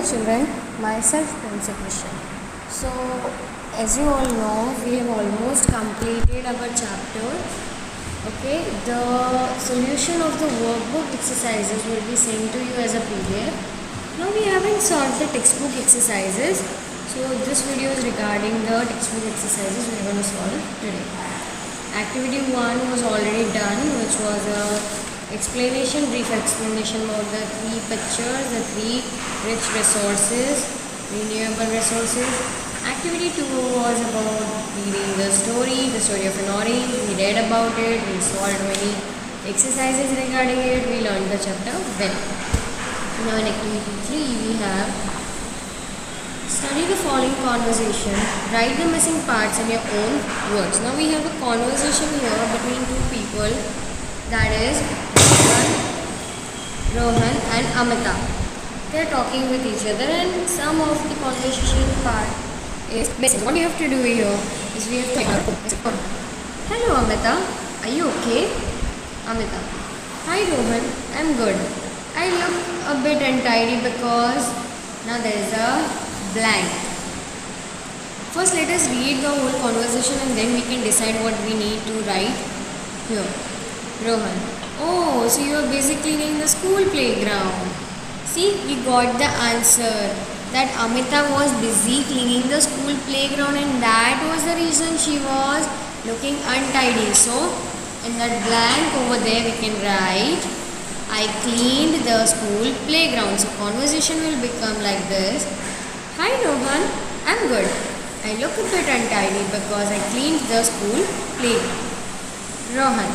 children, myself Prince Christian. So, as you all know, we have almost completed our chapter. Okay, the solution of the workbook exercises will be sent to you as a PDF. Now we haven't solved the textbook exercises. So this video is regarding the textbook exercises we are going to solve today. Activity 1 was already done, which was a brief explanation about the 3 pictures, the 3 rich resources, renewable resources. Activity 2 was about reading the story of an orange. We read about it, we solved many exercises regarding it, we learned the chapter well. Now in activity 3 we have study the following conversation, write the missing parts in your own words. Now we have a conversation here between 2 people, that is Rohan and Amita. They are talking with each other and some of the conversation part is missing. What you have to do here is we have to hello Amita, are you okay? Amita, hi Rohan, I'm good. I look a bit untidy because now there is a blank. First let us read the whole conversation and then we can decide what we need to write here. Rohan, oh, so you are busy cleaning the school playground. See, we got the answer that Amita was busy cleaning the school playground and that was the reason she was looking untidy. So in that blank over there we can write, I cleaned the school playground. So conversation will become like this. Hi Rohan, I'm good. I look a bit untidy because I cleaned the school playground. Rohan,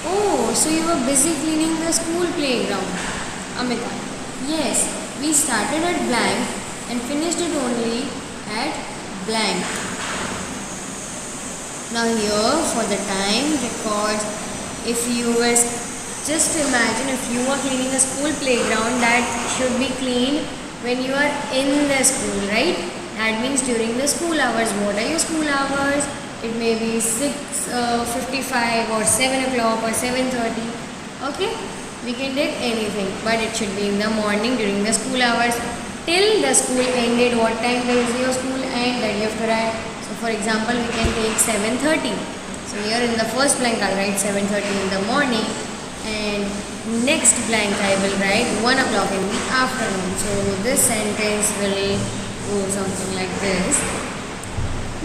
oh, so you were busy cleaning the school playground. Amita, yes, we started at blank and finished it only at blank. Now here for the time records, if you were, just imagine if you are cleaning a school playground, that should be cleaned when you are in the school, right? That means during the school hours. What are your school hours? It may be 6:55 or 7 o'clock or 7:30. Okay, we can take anything, but it should be in the morning during the school hours till the school ended. What time is your school end? That you have to write. So for example, we can take 7:30. So here in the first blank I'll write 7:30 in the morning, and next blank I will write 1 o'clock in the afternoon. So this sentence will go something like this.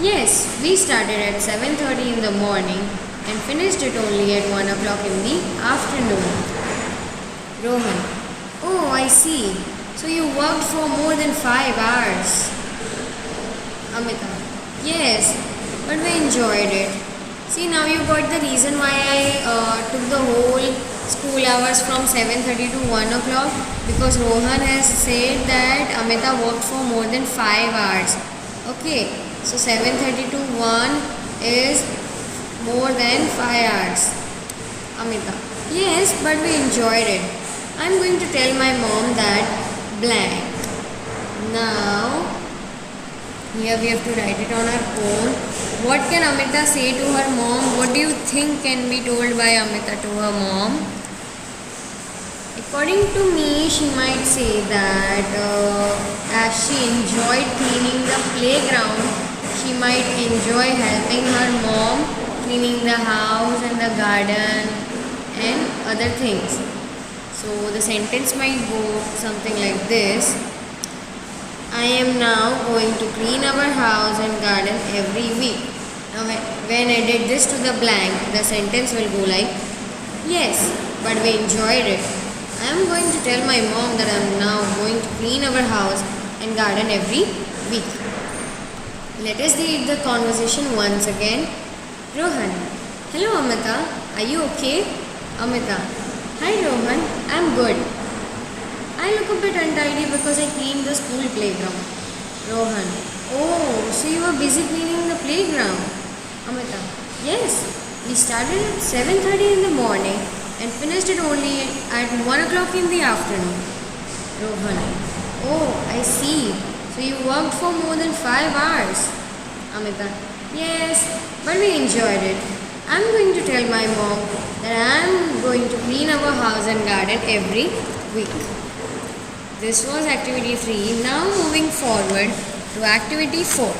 Yes, we started at 7:30 in the morning and finished it only at 1 o'clock in the afternoon. Rohan, oh, I see. So you worked for more than 5 hours. Amita, yes, but we enjoyed it. See, now you got the reason why I took the whole school hours from 7:30 to 1 o'clock, because Rohan has said that Amita worked for more than 5 hours. Okay, so 7:30 to 1 is more than 5 hours. Amita, yes, but we enjoyed it. I'm going to tell my mom that blank. Now, here we have to write it on our own. What can Amita say to her mom? What do you think can be told by Amita to her mom? According to me, she might say that as she enjoyed cleaning the playground, she might enjoy helping her mom cleaning the house and the garden and other things. So the sentence might go something like this. I am now going to clean our house and garden every week. Now when I did this to the blank, the sentence will go like, yes, but we enjoyed it. I am going to tell my mom that I am now going to clean our house and garden every week. Let us read the conversation once again. Rohan, hello Amita, are you okay? Amita, hi Rohan, I am good. I look a bit untidy because I cleaned the school playground. Rohan, oh, so you were busy cleaning the playground. Amita, yes, we started at 7:30 in the morning and finished it only at 1 o'clock in the afternoon. Rohan, oh, I see. So you worked for more than 5 hours. Amita, yes, but we enjoyed it. I'm going to tell my mom that I'm going to clean our house and garden every week. This was activity 3. Now moving forward to activity 4.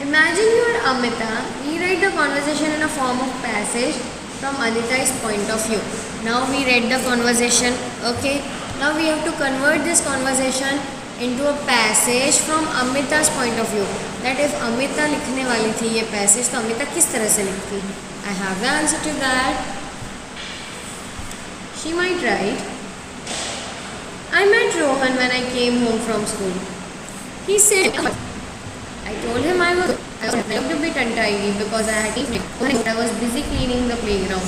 Imagine you are Amita. Rewrite the conversation in a form of passage from Aditya's point of view. Now we read the conversation. Okay. Now we have to convert this conversation into a passage from Amita's point of view. That if Amita लिखने वाली थी ये passage, तो Amita किस तरह से लिखती? I have the answer to that. She might write, I met Rohan when I came home from school. He said, I told him I was a bit untidy because I was busy cleaning the playground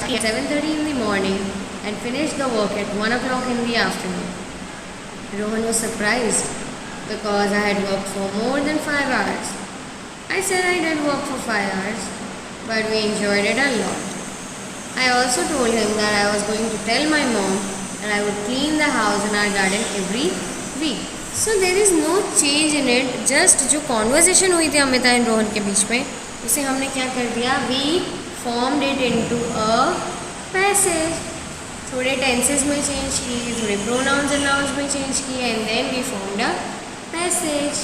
at 7:30 in the morning and finished the work at 1 o'clock in the afternoon. Rohan was surprised because I had worked for more than 5 hours. I said I did work for 5 hours, but we enjoyed it a lot. I also told him that I was going to tell my mom that I would clean the house and our garden every week. So there is no change in it. Just जो conversation हुई थी Amita and Rohan के बीच में, उसे हमने क्या कर दिया? We formed it into a passage. थोड़े tenses में change किए, थोड़े pronouns and nouns में change किए, and then we formed a passage.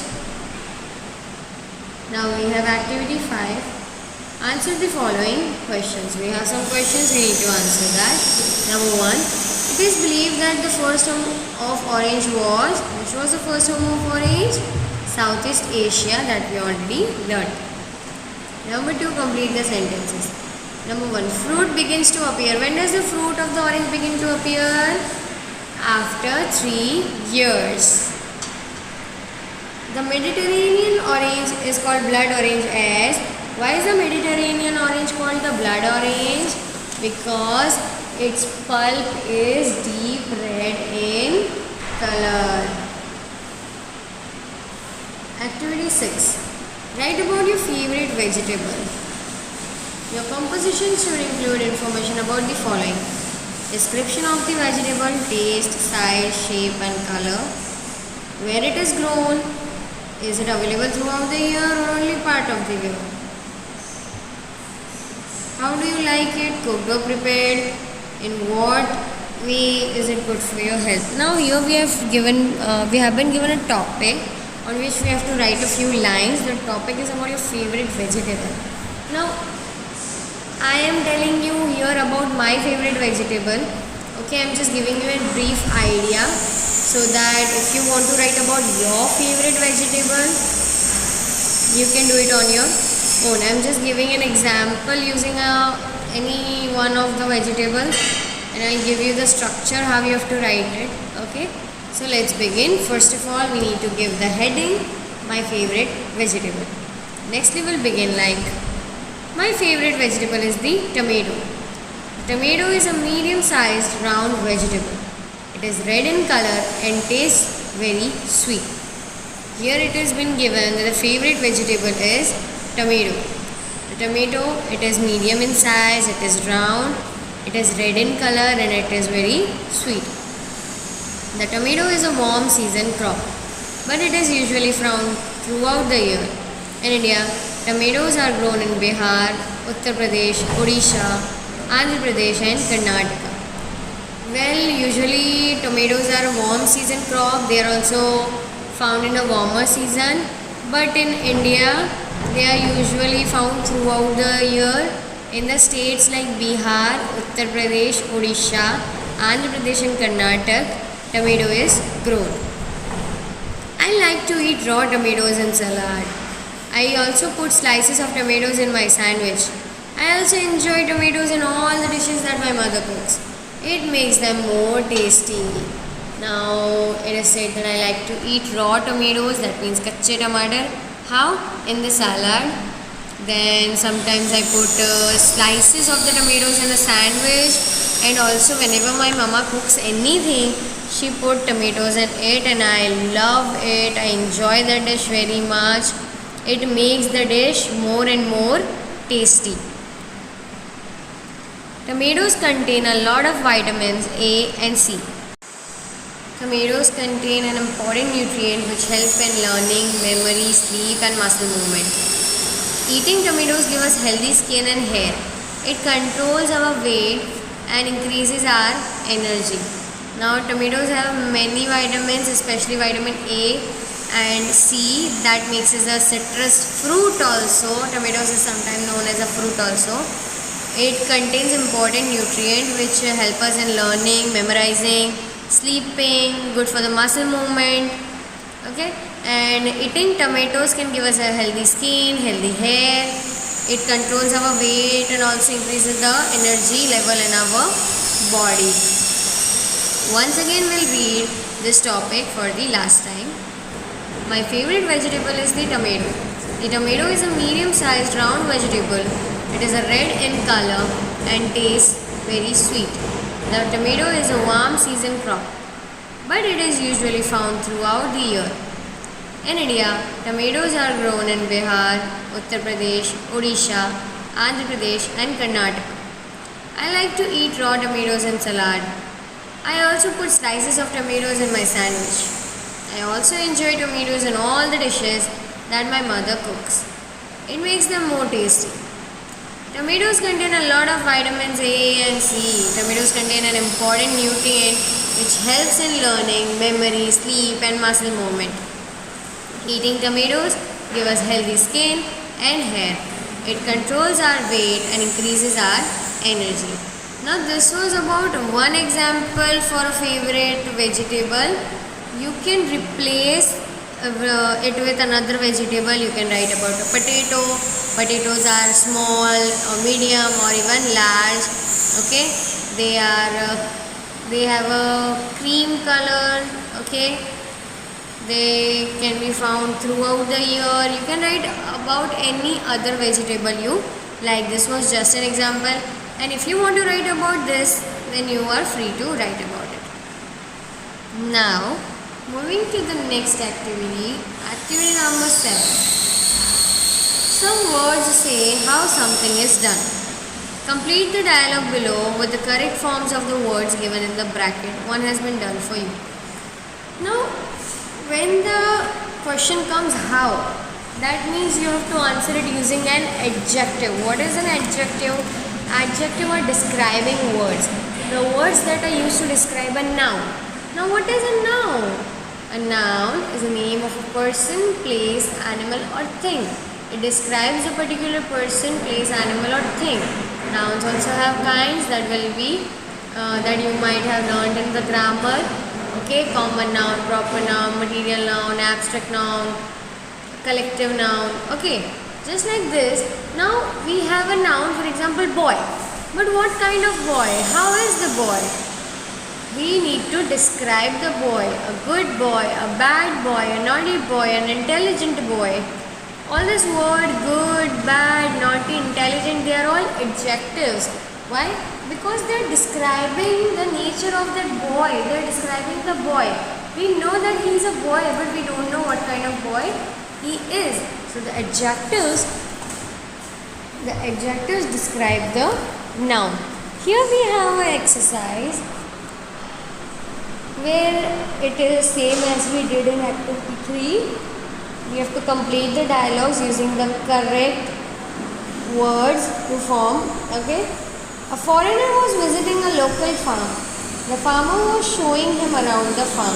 Now we have activity 5. Answer the following questions. We have some questions, we need to answer that. Number 1. It is believed that the first home of orange was, which was the first home of orange? Southeast Asia, that we already learned. Number 2. Complete the sentences. Number 1. Fruit begins to appear. When does the fruit of the orange begin to appear? After 3 years. The Mediterranean orange is called blood orange as. Why is the Mediterranean orange called the blood orange? Because its pulp is deep red in color. Activity 6. Write about your favorite vegetable. Your composition should include information about the following: description of the vegetable, taste, size, shape and color, where it is grown, is it available throughout the year or only part of the year, how do you like it, cooked or prepared, in what way is it good for your health. Now here we have been given a topic on which we have to write a few lines. The topic is about your favorite vegetable. Now I am telling you here about my favorite vegetable. Okay, I am just giving you a brief idea so that if you want to write about your favorite vegetable, you can do it on your own. I am just giving an example using any one of the vegetables, and I will give you the structure how you have to write it. Okay, so let's begin. First of all, we need to give the heading, my favorite vegetable. Next we will begin like, my favorite vegetable is the tomato. The tomato is a medium-sized round vegetable. It is red in color and tastes very sweet. Here it has been given that the favorite vegetable is tomato. The tomato, it is medium in size, it is round, it is red in color and it is very sweet. The tomato is a warm season crop, but it is usually found throughout the year. In India, tomatoes are grown in Bihar, Uttar Pradesh, Odisha, Andhra Pradesh and Karnataka. Well, usually tomatoes are a warm season crop. They are also found in a warmer season, but in India they are usually found throughout the year. In the states like Bihar, Uttar Pradesh, Odisha, Andhra Pradesh and Karnataka, tomato is grown. I like to eat raw tomatoes in salad. I also put slices of tomatoes in my sandwich. I also enjoy tomatoes in all the dishes that my mother cooks. It makes them more tasty. Now it is said that I like to eat raw tomatoes, that means kache tomato. How? In the salad. Then sometimes I put slices of the tomatoes in a sandwich, and also whenever my mama cooks anything, she put tomatoes in it and I love it. I enjoy the dish very much. It makes the dish more and more tasty. Tomatoes contain a lot of vitamins A and C. Tomatoes contain an important nutrient which help in learning, memory, sleep and muscle movement. Eating tomatoes gives us healthy skin and hair. It controls our weight and increases our energy. Now tomatoes have many vitamins, especially vitamin A and C, that makes it a citrus fruit also. Tomatoes is sometimes known as a fruit also. It contains important nutrients which help us in learning, memorizing, sleeping, good for the muscle movement. Okay, and eating tomatoes can give us a healthy skin, healthy hair. It controls our weight and also increases the energy level in our body. Once again we'll read this topic for the last time. My favorite vegetable is the tomato. The tomato is a medium-sized round vegetable. It is a red in color and tastes very sweet. The tomato is a warm season crop, but it is usually found throughout the year. In India, tomatoes are grown in Bihar, Uttar Pradesh, Odisha, Andhra Pradesh and Karnataka. I like to eat raw tomatoes in salad. I also put slices of tomatoes in my sandwich. I also enjoy tomatoes in all the dishes that my mother cooks. It makes them more tasty. Tomatoes contain a lot of vitamins A and C. Tomatoes contain an important nutrient which helps in learning, memory, sleep and muscle movement. Eating tomatoes gives us healthy skin and hair. It controls our weight and increases our energy. Now this was about one example for a favorite vegetable. You can replace it with another vegetable. You can write about a potato. Potatoes are small or medium or even large. Okay, they have a cream color. Okay, they can be found throughout the year. You can write about any other vegetable you like. This was just an example, and if you want to write about this, then you are free to write about it. Now moving to the next activity, activity number 7. Some words say how something is done. Complete the dialogue below with the correct forms of the words given in the bracket. One has been done for you. Now, when the question comes how, that means you have to answer it using an adjective. What is an adjective? Adjective are describing words. The words that are used to describe a noun. Now, what is a noun? A noun is a name of a person, place, animal or thing. It describes a particular person, place, animal or thing. Nouns also have kinds that will be that you might have learned in the grammar. Okay, common noun, proper noun, material noun, abstract noun, collective noun. Okay, just like this. Now we have a noun, for example, boy. But what kind of boy? How is the boy? We need to describe the boy. A good boy, a bad boy, a naughty boy, an intelligent boy. All this word good, bad, naughty, intelligent, they are all adjectives. Why? Because they are describing the nature of that boy. They are describing the boy. We know that he is a boy, but we don't know what kind of boy he is. So the adjectives describe the noun. Here we have an exercise where it is same as we did in activity 3. We have to complete the dialogues using the correct words to form. Okay. A foreigner was visiting a local farm. The farmer was showing him around the farm.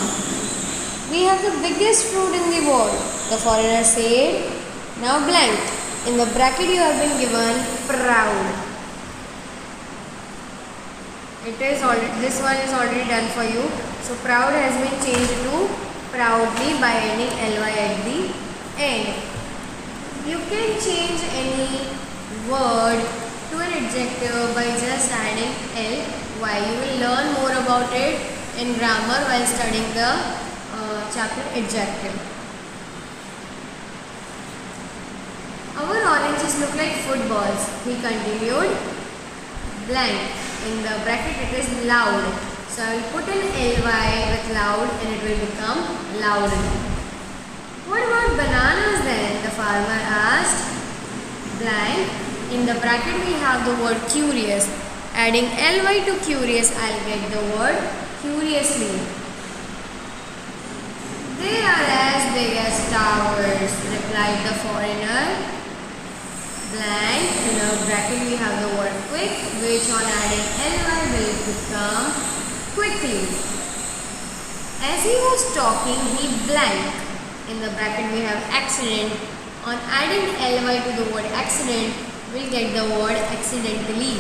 We have the biggest fruit in the world, the foreigner said. Now blank. In the bracket you have been given proud. This one is already done for you. So proud has been changed to proudly by adding ly at the end. You can change any word to an adjective by just adding ly. You will learn more about it in grammar while studying the chapter adjective. Our oranges look like footballs. He continued. Blank. In the bracket it is loud. So I will put an ly with loud and it will become loud. What about bananas then? The farmer asked. Blank. In the bracket we have the word curious. Adding ly to curious, I will get the word curiously. They are as big as towers, replied the foreigner. Blank. In the bracket we have the word quick, which on adding ly will become quickly. he was talking, he blank. In the bracket we have accident. On adding ly to the word accident, we'll get the word accidentally.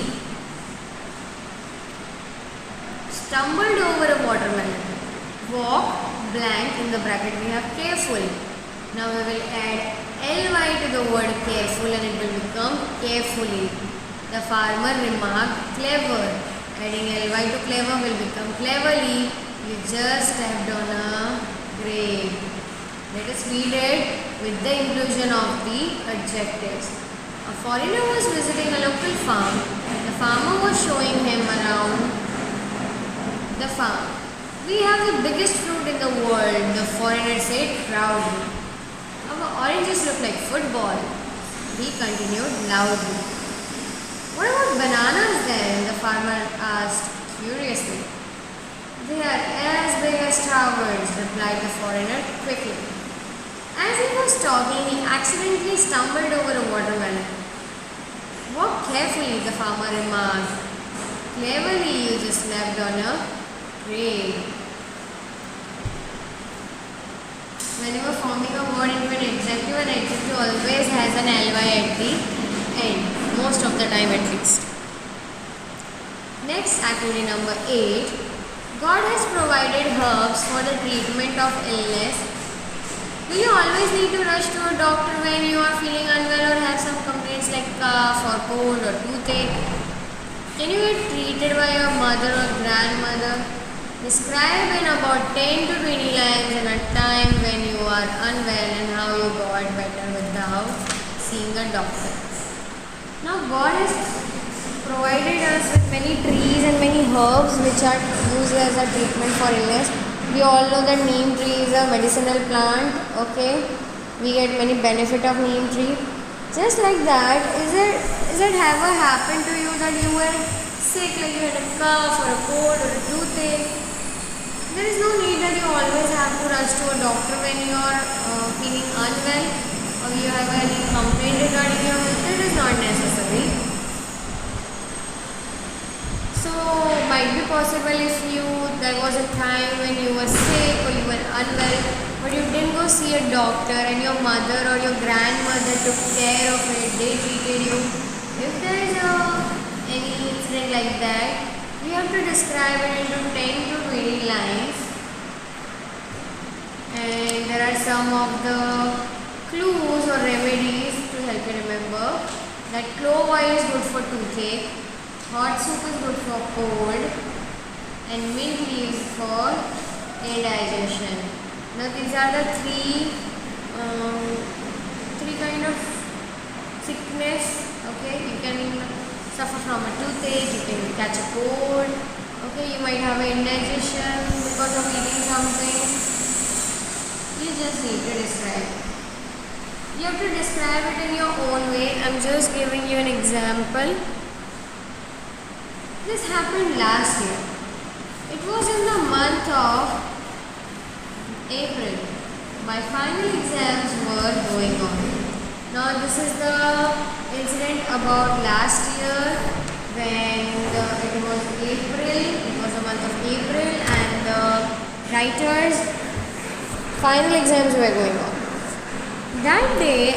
Stumbled over a watermelon. Walk, blank, in the bracket we have careful. Now we will add ly to the word careful and it will become carefully. The farmer remarked clever. Adding ly to clever will become cleverly. You just stepped on a grave. Let us read it with the inclusion of the adjectives. A foreigner was visiting a local farm. The farmer was showing him around the farm. We have the biggest fruit in the world, the foreigner said proudly. Our oranges look like football. He continued loudly. What about bananas then? The farmer asked curiously. They are as big as towers, replied the foreigner quickly. As he was talking, he accidentally stumbled over a watermelon. Walk carefully, the farmer remarked. Cleverly, you just slept on a grave. When you are forming a word into an adjective always has an ly at the end, most of the time at least. Next, activity number 8. God has provided herbs for the treatment of illness. Do you always need to rush to a doctor when you are feeling unwell or have some complaints like cough or cold or toothache? Can you get treated by your mother or grandmother? Describe in about 10 to 20 lines in a time when you are unwell and how you got better without seeing a doctor. Now God has provided us with many trees and many herbs which are used as a treatment for illness. We all know that neem tree is a medicinal plant. Okay, we get many benefit of neem tree. Just like that, is it ever happened to you that you were sick, like you had a cough or a cold or a toothache? There is no need that you always have to rush to a doctor when you are feeling unwell or you have any complaint regarding your health. It is not necessary. So might be possible if there was a time when you were sick or you were unwell, but you didn't go see a doctor and your mother or your grandmother took care of it, they treated you. If there is any incident like that, we have to describe it into 10 to 20 lines. And there are some of the clues or remedies to help you remember that clove oil is good for toothache, hot soup is good for cold, and mint leaves for indigestion. Now these are the three kind of sickness. Okay, you can suffer from a toothache, you can catch a cold. Okay, you might have an indigestion because of eating something. You just need to describe. You have to describe it in your own way. I'm just giving you an example. This happened last year. It was in the month of April. My final exams were going on. Now this is the incident about last year when it was April. It was the month of April and the writers' final exams were going on. That day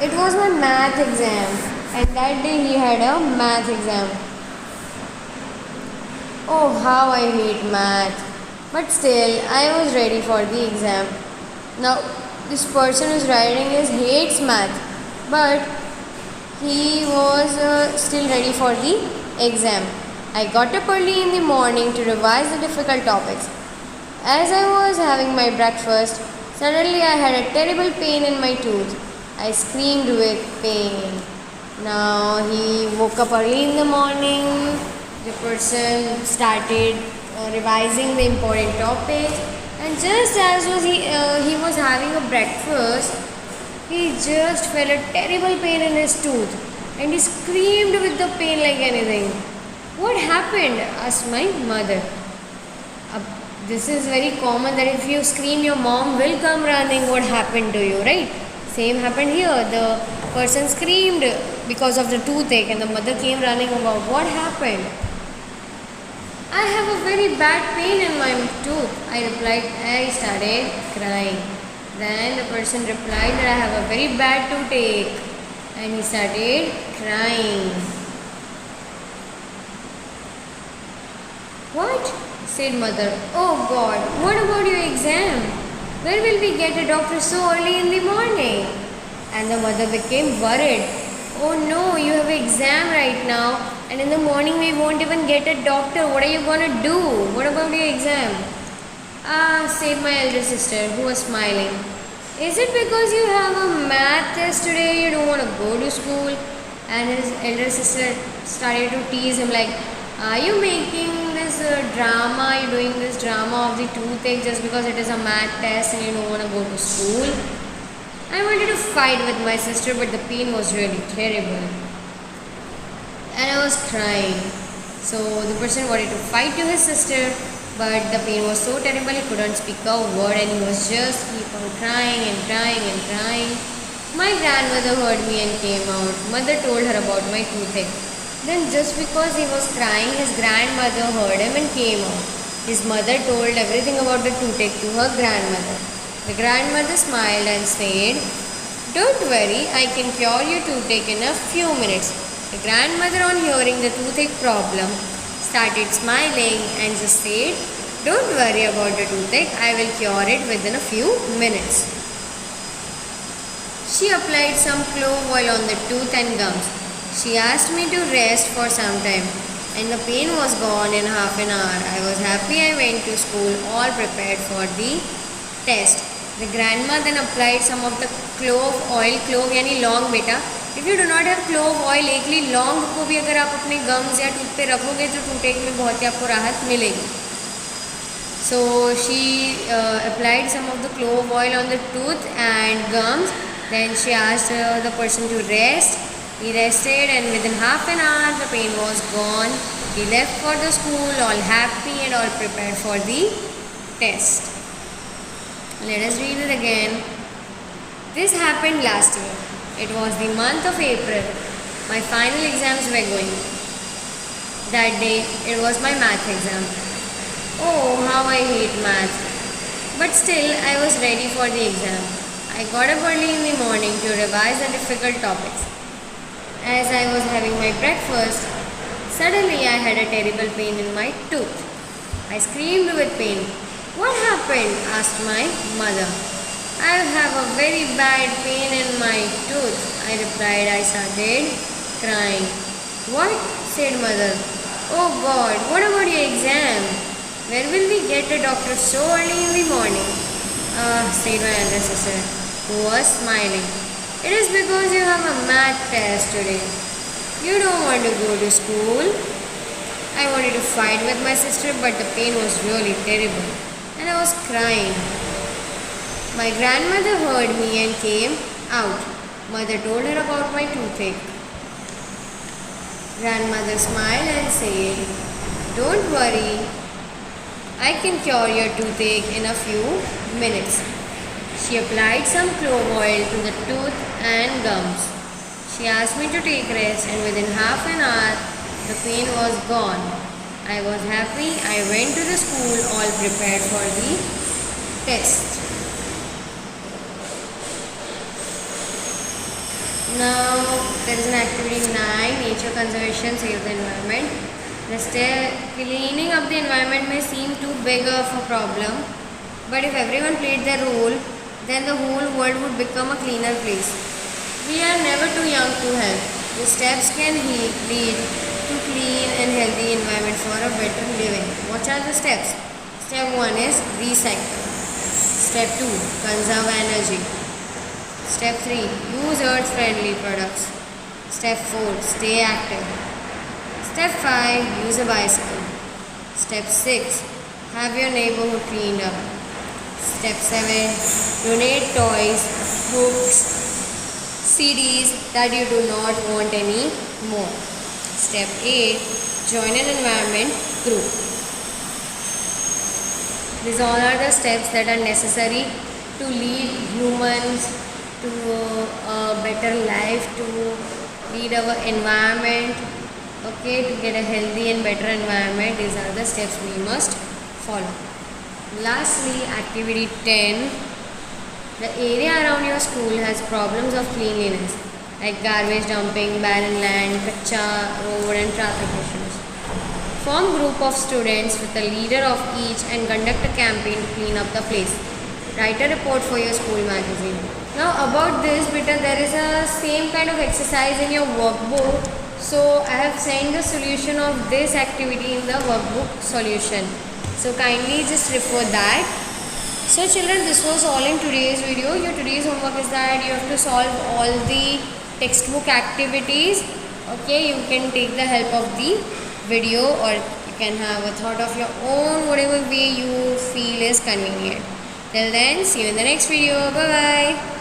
it was my math exam. And that day he had a math exam. Oh, how I hate math. But still, I was ready for the exam. Now, this person who's writing this hates math. But he was still ready for the exam. I got up early in the morning to revise the difficult topics. As I was having my breakfast, suddenly I had a terrible pain in my tooth. I screamed with pain. Now he woke up early in the morning. The person started revising the important topics, and just as he was having a breakfast, he just felt a terrible pain in his tooth, and he screamed with the pain like anything. What happened? Asked my mother. This is very common that if you scream, your mom will come running. What happened to you, right? Same happened here. The person screamed because of the toothache and the mother came running about what happened. I have a very bad pain in my tooth. I replied. I started crying. Then the person replied that I have a very bad toothache. And he started crying. What? Said mother. Oh God, what about your exam? Where will we get a doctor so early in the morning? And the mother became worried. Oh no, you have an exam right now, and in the morning we won't even get a doctor. What are you gonna do? What about your exam? Ah, said my elder sister, who was smiling. Is it because you have a math test today you don't want to go to school? And his elder sister started to tease him like, are you making this drama, you're doing this drama of the toothache just because it is a math test and you don't want to go to school? I wanted to fight with my sister, but the pain was really terrible. And I was crying. So the person wanted to fight to his sister, but the pain was so terrible he couldn't speak a word and he was just keep on crying and crying and crying. My grandmother heard me and came out. Mother told her about my toothache. Then just because he was crying, his grandmother heard him and came out. His mother told everything about the toothache to her grandmother. The grandmother smiled and said, don't worry, I can cure your toothache in a few minutes. The grandmother, on hearing the toothache problem, started smiling and just said, don't worry about the toothache, I will cure it within a few minutes. She applied some clove oil on the tooth and gums. She asked me to rest for some time, and the pain was gone in half an hour. I was happy. I went to school all prepared for the test. The grandma then applied some of the clove oil. Clove यानी लौंग बेटा. If you do not have clove oil, एक ली लौंग को भी अगर आप अपने gums या टूथ पे रखोगे तो टूथेक में बहुत ही आपको राहत मिलेगी. So she applied some of the clove oil on the tooth and gums. Then she asked the person to rest. He rested and within half an hour the pain was gone. He left for the school all happy and all prepared for the test. Let us read it again. This happened last year. It was the month of April. My final exams were going. That day it was my math exam. Oh, how I hate math. But still I was ready for the exam. I got up early in the morning to revise the difficult topics. As I was having my breakfast, suddenly I had a terrible pain in my tooth. I screamed with pain. What happened? Asked my mother. I have a very bad pain in my tooth. I replied. I started crying. What? Said mother. Oh God, what about your exam? Where will we get a doctor so early in the morning? Said my elder sister, who was smiling. It is because you have a math test today. You don't want to go to school. I wanted to fight with my sister, but the pain was really terrible, and I was crying. My grandmother heard me and came out. Mother told her about my toothache. Grandmother smiled and said, don't worry, I can cure your toothache in a few minutes. She applied some clove oil to the tooth and gums. She asked me to take rest and within half an hour the pain was gone. I was happy. I went to the school all prepared for the test. Now there is an activity 9, nature conservation, save the environment. The cleaning up the environment may seem too big of a problem, but if everyone played their role, then the whole world would become a cleaner place. We are never too young to help. The steps can lead to clean and healthy environment for a better living. What are the steps? Step 1 is recycle. Step 2, conserve energy. Step 3, use earth-friendly products. Step 4, stay active. Step 5, use a bicycle. Step 6, have your neighborhood cleaned up. Step 7, donate toys, books, CDs that you do not want any more. Step 8, join an environment group. These all are the steps that are necessary to lead humans to a better life, to lead our environment, Okay, to get a healthy and better environment, these are the steps we must follow. Lastly, activity 10. The area around your school has problems of cleanliness like garbage dumping, barren land, kacha road and traffic issues. Form group of students with a leader of each and conduct a campaign to clean up the place. Write a report for your school magazine. Now about this, beta, there is a same kind of exercise in your workbook. So I have sent the solution of this activity in the workbook solution. So kindly just refer that. So children, this was all in today's video. Your today's homework is that you have to solve all the textbook activities. Okay, you can take the help of the video or you can have a thought of your own, whatever way you feel is convenient. Till then, see you in the next video. Bye bye.